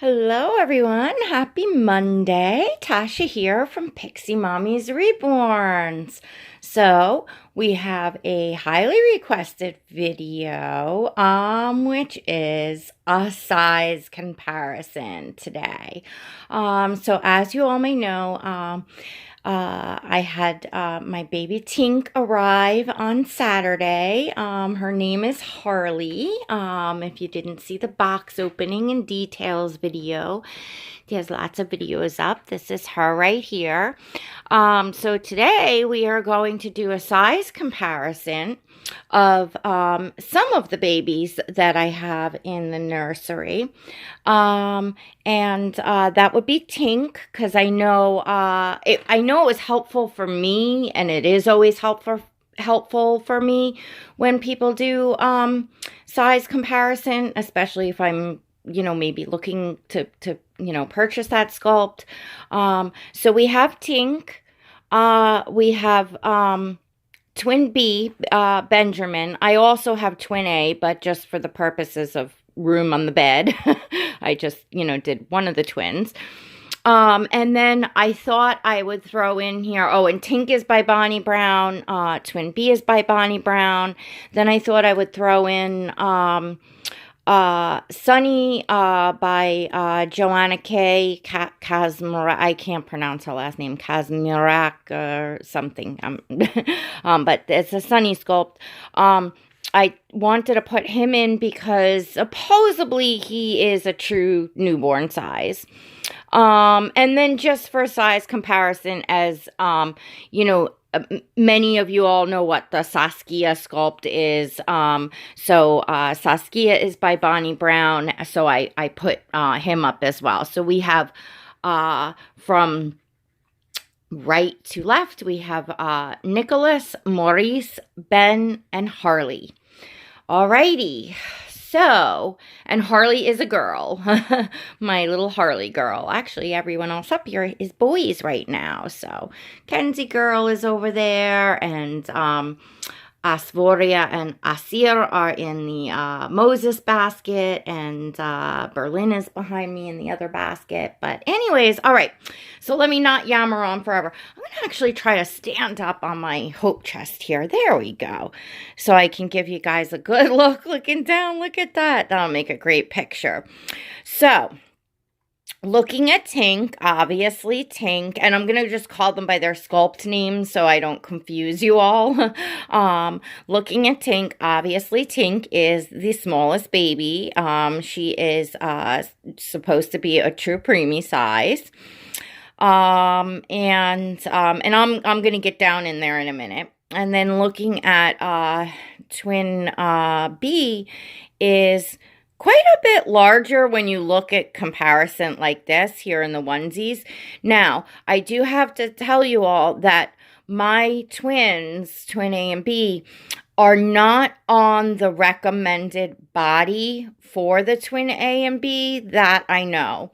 Hello, everyone. Happy Monday. Tasha here from Pixie Mommy's Reborns. So, we have a highly requested video, which is a size comparison today. So as you all may know, I had my baby Tink arrive on Saturday. Her name is Harley. If you didn't see the box opening and details video, there's lots of videos up. This is her right here. So today we are going to do a size comparison of some of the babies that I have in the nursery. That would be Tink, because I know it was helpful for me, and it is always helpful for me when people do size comparison, especially if I'm maybe looking to purchase that sculpt. So we have Tink. We have Twin B, Benjamin. I also have Twin A, but just for the purposes of room on the bed, I just, did one of the twins. And then I thought I would throw in here, and Tink is by Bonnie Brown, Twin B is by Bonnie Brown. Then I thought I would throw in, Sunny, by, Joanna K. Kazmirak. I can't pronounce her last name, Kazmirak or something. But it's a Sunny sculpt. I wanted to put him in because supposedly he is a true newborn size. And then just for size comparison, as, many of you all know what the Saskia sculpt is. So Saskia is by Bonnie Brown. So I put him up as well. So we have from right to left, we have Nicholas, Maurice, Ben, and Harley. Alrighty. So, and Harley is a girl, my little Harley girl. Actually, everyone else up here is boys right now. So, Kenzie girl is over there, and Asvoria and Asir are in the Moses basket, and Berlin is behind me in the other basket. But anyways, all right, so let me not yammer on forever. I'm going to actually try to stand up on my hope chest here. There we go. So I can give you guys a good look looking down. Look at that. That'll make a great picture. So, looking at Tink, obviously Tink, and I'm going to just call them by their sculpt names so I don't confuse you all. Looking at Tink, obviously Tink is the smallest baby. She is supposed to be a true preemie size. And I'm going to get down in there in a minute. And then looking at Twin B is quite a bit larger when you look at comparison like this here in the onesies. Now, I do have to tell you all that my twins, Twin A and B, are not on the recommended body for the Twin A and B, that I know.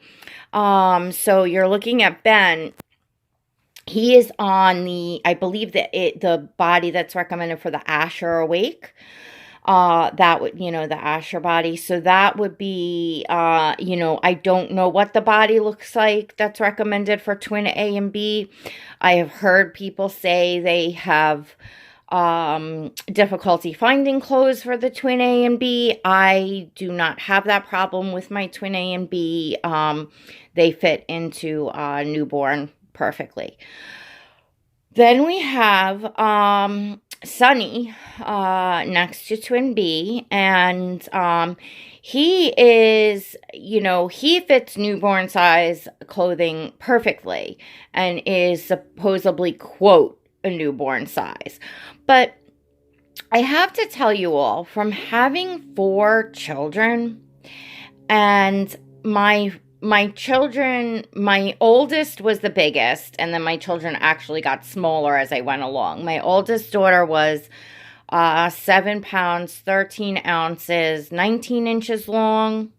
So you're looking at Ben. He is on I believe the body that's recommended for the Asher Awake. That would, the Asher body. So that would be, I don't know what the body looks like that's recommended for Twin A and B. I have heard people say they have difficulty finding clothes for the Twin A and B. I do not have that problem with my Twin A and B. They fit into newborn perfectly. Then we have Sunny next to Twin B, and he is, he fits newborn size clothing perfectly and is supposedly, quote, a newborn size. But I have to tell you all, from having 4 children, and my children, my oldest was the biggest, and then my children actually got smaller as I went along. My oldest daughter was 7 pounds, 13 ounces, 19 inches long.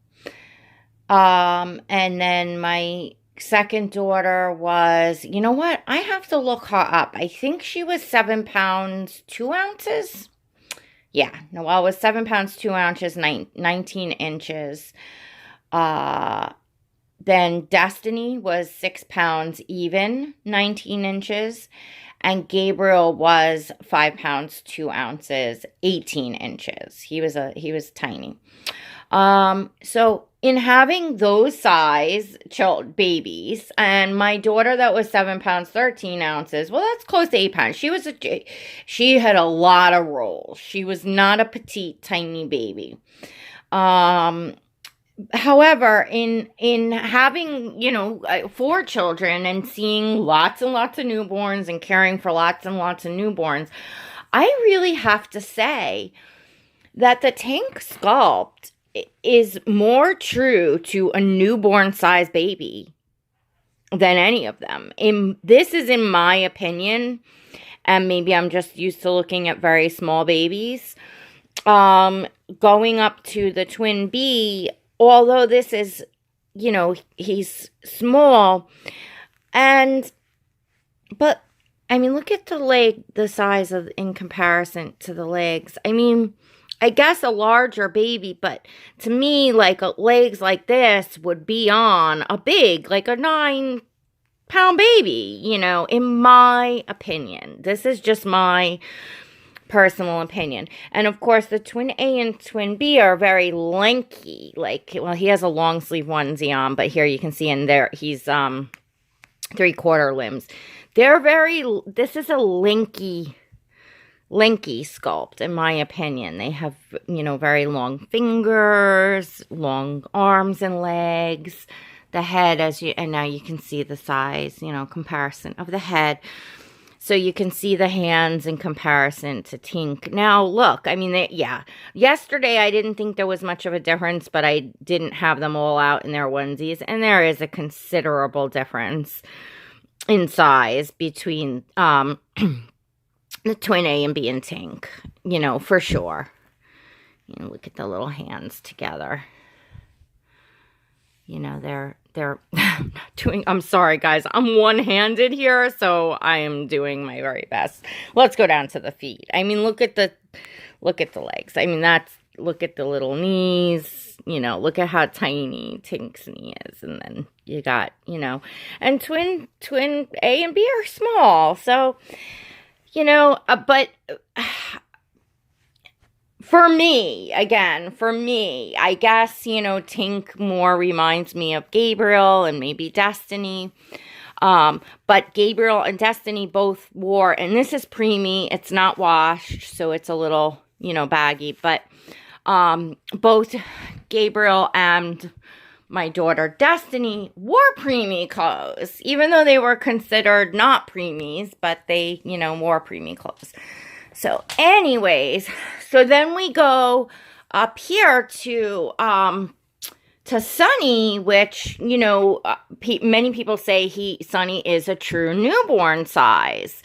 And then my second daughter was, you know what? I have to look her up. I think she was 7 pounds, 2 ounces. Yeah, Noelle was 7 pounds, 2 ounces, 19 inches. Then Destiny was 6 pounds even, 19 inches. And Gabriel was 5 pounds, 2 ounces, 18 inches. He was tiny. So in having those size babies, and my daughter that was 7 pounds, 13 ounces, well, that's close to 8 pounds. She had a lot of rolls. She was not a petite, tiny baby. However, in having, 4 children and seeing lots and lots of newborns and caring for lots and lots of newborns, I really have to say that the Tink sculpt is more true to a newborn size baby than any of them. This is in my opinion, and maybe I'm just used to looking at very small babies. Going up to the twin B, although this is, he's small, but I mean, look at the size in comparison to the legs. I mean, I guess a larger baby, but to me, legs like this would be on a big, like a 9-pound baby, in my opinion. This is just my personal opinion. And of course, the twin A and twin B are very lanky. He has a long sleeve onesie on, but here you can see in there, he's 3/4 limbs. This is a lanky sculpt, in my opinion. They have, very long fingers, long arms and legs. The head, and now you can see the size, comparison of the head. So you can see the hands in comparison to Tink. Now, look, I mean, yesterday I didn't think there was much of a difference, but I didn't have them all out in their onesies. And there is a considerable difference in size between the twin A and B and Tink, for sure. Look at the little hands together. They're I'm sorry, guys. I'm one-handed here, so I am doing my very best. Let's go down to the feet. I mean, look at the legs. I mean, look at the little knees. Look at how tiny Tink's knee is. And then you got, and twin A and B are small. So, but for me, I guess, Tink more reminds me of Gabriel and maybe Destiny. But Gabriel and Destiny both wore, and this is preemie, it's not washed, so it's a little, baggy, but both Gabriel and my daughter Destiny wore preemie clothes, even though they were considered not preemies, but they, wore preemie clothes. So anyways, so then we go up here to Sunny, which, many people say Sunny is a true newborn size.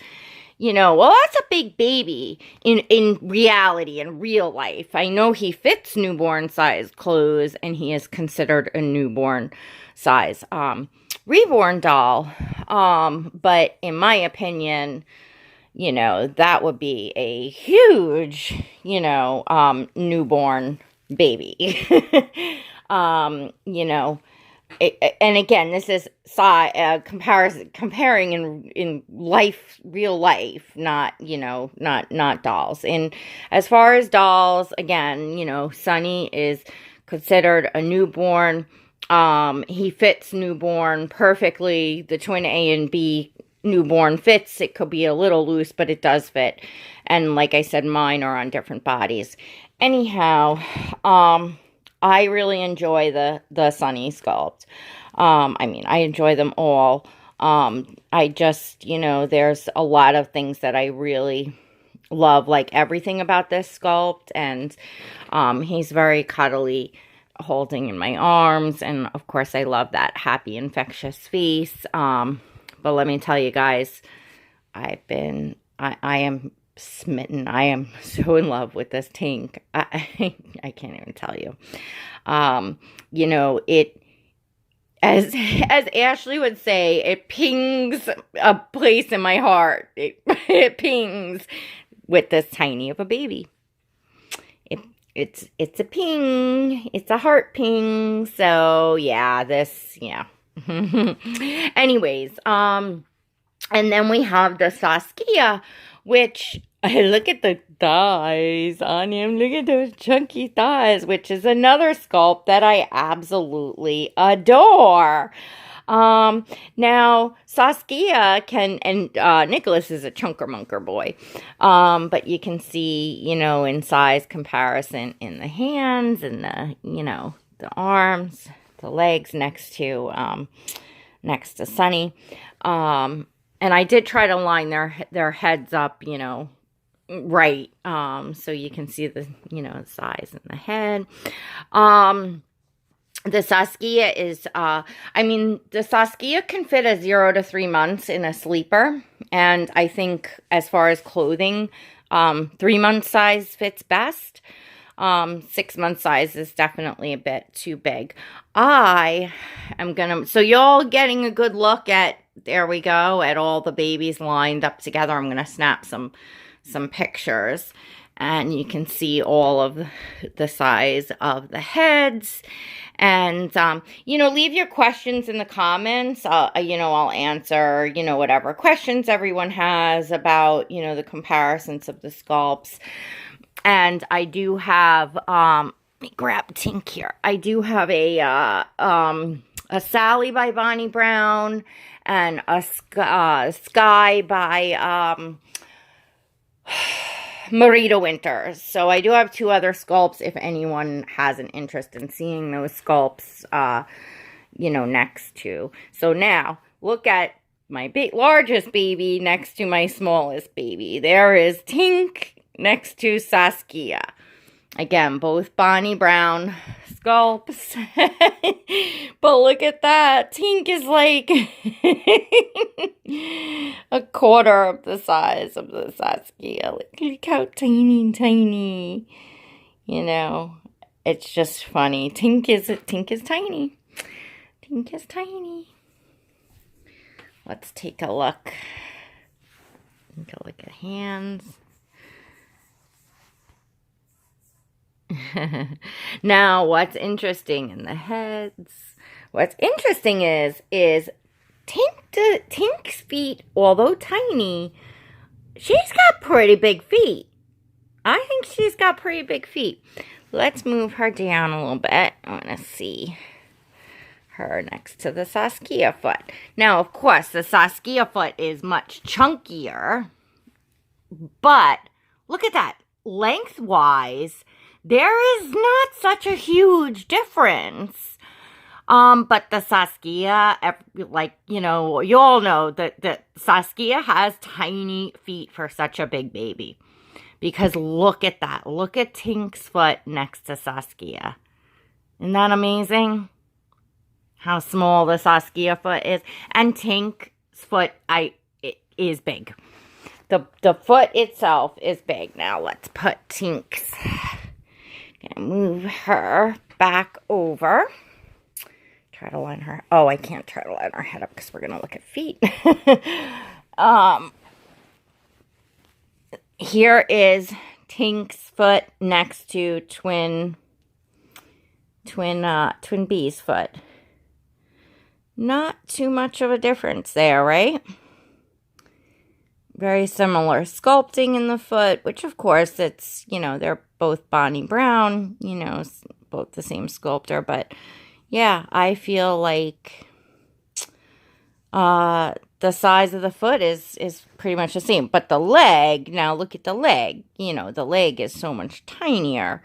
Well, that's a big baby in reality, in real life. I know he fits newborn size clothes and he is considered a newborn size reborn doll. But in my opinion, that would be a huge, newborn baby. And again, this is comparing in life, real life, not dolls. And as far as dolls, again, Sunny is considered a newborn. He fits newborn perfectly. The twin A and B newborn fits. It could be a little loose, but it does fit. And like I said, mine are on different bodies. Anyhow, I really enjoy the Sunny sculpt. I enjoy them all. I just, there's a lot of things that I really love, like everything about this sculpt. And he's very cuddly, holding in my arms. And of course, I love that happy, infectious face. But let me tell you guys, I am smitten. I am so in love with this Tink. I can't even tell you. It, as Ashley would say, it pings a place in my heart. It pings with this tiny of a baby. it's a ping. It's a heart ping. So yeah, yeah. Anyways, and then we have the Saskia, which look at the thighs on him. Look at those chunky thighs, which is another sculpt that I absolutely adore. Now Saskia and Nicholas is a chunker munker boy. But you can see, in size comparison in the hands and the arms, the legs next to Sunny. And I did try to line their heads up, right. So you can see the, size in the head. The Saskia is, the Saskia can fit a 0 to 3 months in a sleeper. And I think as far as clothing, 3-month size fits best. 6-month size is definitely a bit too big. So y'all getting a good look at, there we go, at all the babies lined up together. I'm going to snap some pictures. And you can see all of the size of the heads. And, leave your questions in the comments. I'll answer, whatever questions everyone has about, the comparisons of the sculpts. And I do have, let me grab Tink here. I do have a Sally by Bonnie Brown and a Sky by, Marita Winters. So I do have 2 other sculpts if anyone has an interest in seeing those sculpts, next to. So now, look at my largest baby next to my smallest baby. There is Tink next to Saskia. Again, both Bonnie Brown sculpts. But look at that. Tink is like a quarter of the size of the Saskia. Look how tiny. It's just funny. Tink is tiny. Tink is tiny. Let's take a look. Take a look at hands. Now, what's interesting in the heads? What's interesting is Tink's feet, although tiny, she's got pretty big feet. I think she's got pretty big feet. Let's move her down a little bit. I want to see her next to the Saskia foot. Now, of course, the Saskia foot is much chunkier, but look at that. Lengthwise, there is not such a huge difference. But the Saskia, you all know that Saskia has tiny feet for such a big baby. Because look at that. Look at Tink's foot next to Saskia. Isn't that amazing? How small the Saskia foot is. And Tink's foot is big. The foot itself is big. Now let's put Tink's. Gonna move her back over. Try to line her. Oh, I can't try to line her head up because we're gonna look at feet. Here is Tink's foot next to twin B's foot. Not too much of a difference there, right? Very similar sculpting in the foot, which of course it's, they're both Bonnie Brown, both the same sculptor. But yeah, I feel like the size of the foot is pretty much the same. But the leg, now look at the leg, the leg is so much tinier.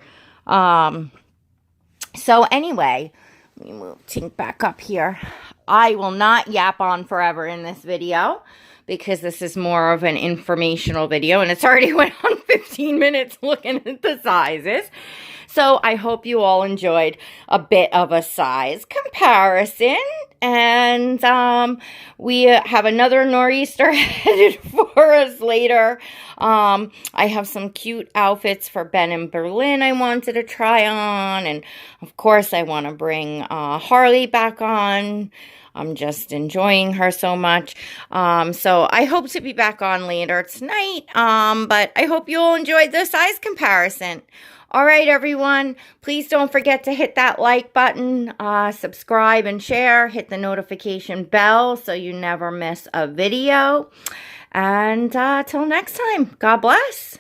So anyway, let me move Tink back up here. I will not yap on forever in this video, because this is more of an informational video, and it's already went on 15 minutes looking at the sizes. So I hope you all enjoyed a bit of a size comparison. And we have another nor'easter headed for us later. I have some cute outfits for Ben in Berlin I wanted to try on. And of course, I want to bring Harley back on. I'm just enjoying her so much. So I hope to be back on later tonight. But I hope you all enjoyed the size comparison. All right, everyone. Please don't forget to hit that like button, subscribe and share. Hit the notification bell so you never miss a video. And till next time, God bless.